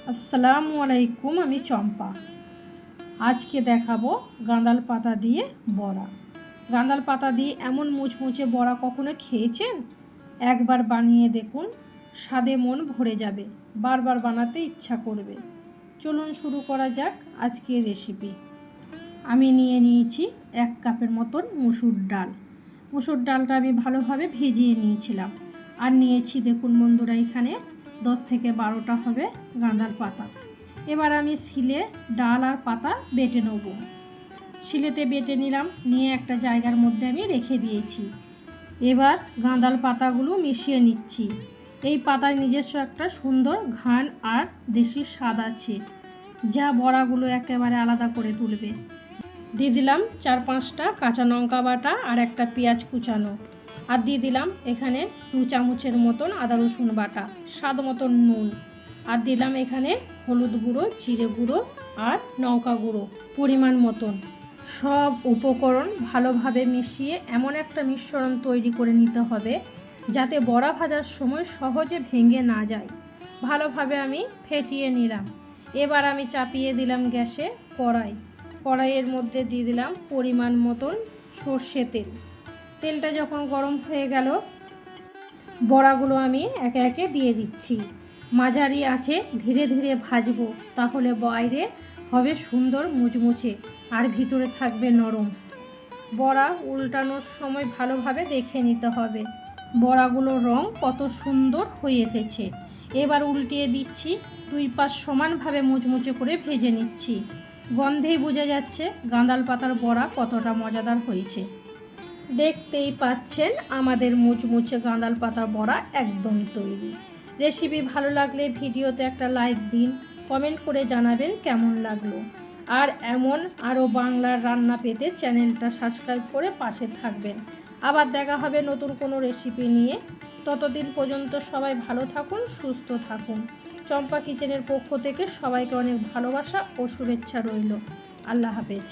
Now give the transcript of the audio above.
আসসালামু আলাইকুম, আমি চম্পা। আজকে দেখাবো গাঁদাল পাতা দিয়ে বড়া। গাঁদাল পাতা দিয়ে এমন মুচমুচে বড়া কখনো খেয়েছেন? একবার বানিয়ে দেখুন, স্বাদে মন ভরে যাবে, বারবার বানাতে ইচ্ছা করবে। চলুন শুরু করা যাক আজকের রেসিপি। আমি নিয়ে নিয়েছি 1 কাপের মতন মুসুর ডাল। মুসুর ডালটা আমি ভালোভাবে ভিজিয়ে নিয়েছিলাম। আর নিয়েছি দেখুন বন্ধুরা, এখানে 10 থেকে 12টা হবে গাঁদাল পাতা। এবার আমি শিলে ডাল আর পাতা বেটে নেব। শিলেতে বেটে নিলাম, নিয়ে একটা জায়গার মধ্যে আমি রেখে দিয়েছি। এবার গাঁদাল পাতাগুলো মিশিয়ে নিচ্ছি। এই পাতার নিজস্ব একটা সুন্দর ঘ্রাণ আর দেশি স্বাদ আছে, যা বড়াগুলো একেবারে আলাদা করে তুলবে। দিয়ে দিলাম 4-5টা কাঁচা লঙ্কা বাটা আর একটা পেঁয়াজ কুচানো। আর দিয়ে দিলাম এখানে 2 চামচের মতন আদা রসুন বাটা, স্বাদ মতন নুন। আর দিলাম এখানে হলুদ গুঁড়ো, জিরে গুঁড়ো আর লঙ্কা গুঁড়ো পরিমাণ মতন। সব উপকরণ ভালোভাবে মিশিয়ে এমন একটা মিশ্রণ তৈরি করে নিতে হবে যাতে বড়া ভাজার সময় সহজে ভেঙে না যায়। ভালোভাবে আমি ফেটিয়ে নিলাম। এবার আমি চাপিয়ে দিলাম গ্যাসে কড়াইয়ের মধ্যে দিয়ে দিলাম পরিমাণ মতন সর্ষে তেল। তেলটা যখন গরম হয়ে গেল, বড়াগুলো আমি একে একে দিয়ে দিচ্ছি। মাঝারি আছে ধীরে ধীরে ভাজবো, তাহলে বাইরে হবে সুন্দর মুচমুচে আর ভিতরে থাকবে নরম। বড়া উল্টানোর সময় ভালোভাবে দেখে নিতে হবে বড়াগুলোর রং কত সুন্দর হয়ে এসেছে। এবার উল্টিয়ে দিচ্ছি, 2 পাশ সমানভাবে মুচমুচে করে ভেজে নিচ্ছি। গন্ধেই বোঝা যাচ্ছে গাঁদাল পাতার বড়া কতটা মজাদার হয়েছে। দেখতেই পাচ্ছেন আমাদের মুচমুচে গাঁদাল পাতার বড়া একদম তৈরি। রেসিপি ভালো লাগলে ভিডিওতে একটা লাইক দিন, কমেন্ট করে জানাবেন কেমন লাগলো। আর এমন আরও বাংলার রান্না পেতে চ্যানেলটা সাবস্ক্রাইব করে পাশে থাকবেন। আবার দেখা হবে নতুন কোনো রেসিপি নিয়ে। ততদিন পর্যন্ত সবাই ভালো থাকুন, সুস্থ থাকুন। চম্পা কিচেনের পক্ষ থেকে সবাইকে অনেক ভালোবাসা ও শুভেচ্ছা রইল। আল্লাহ হাফেজ।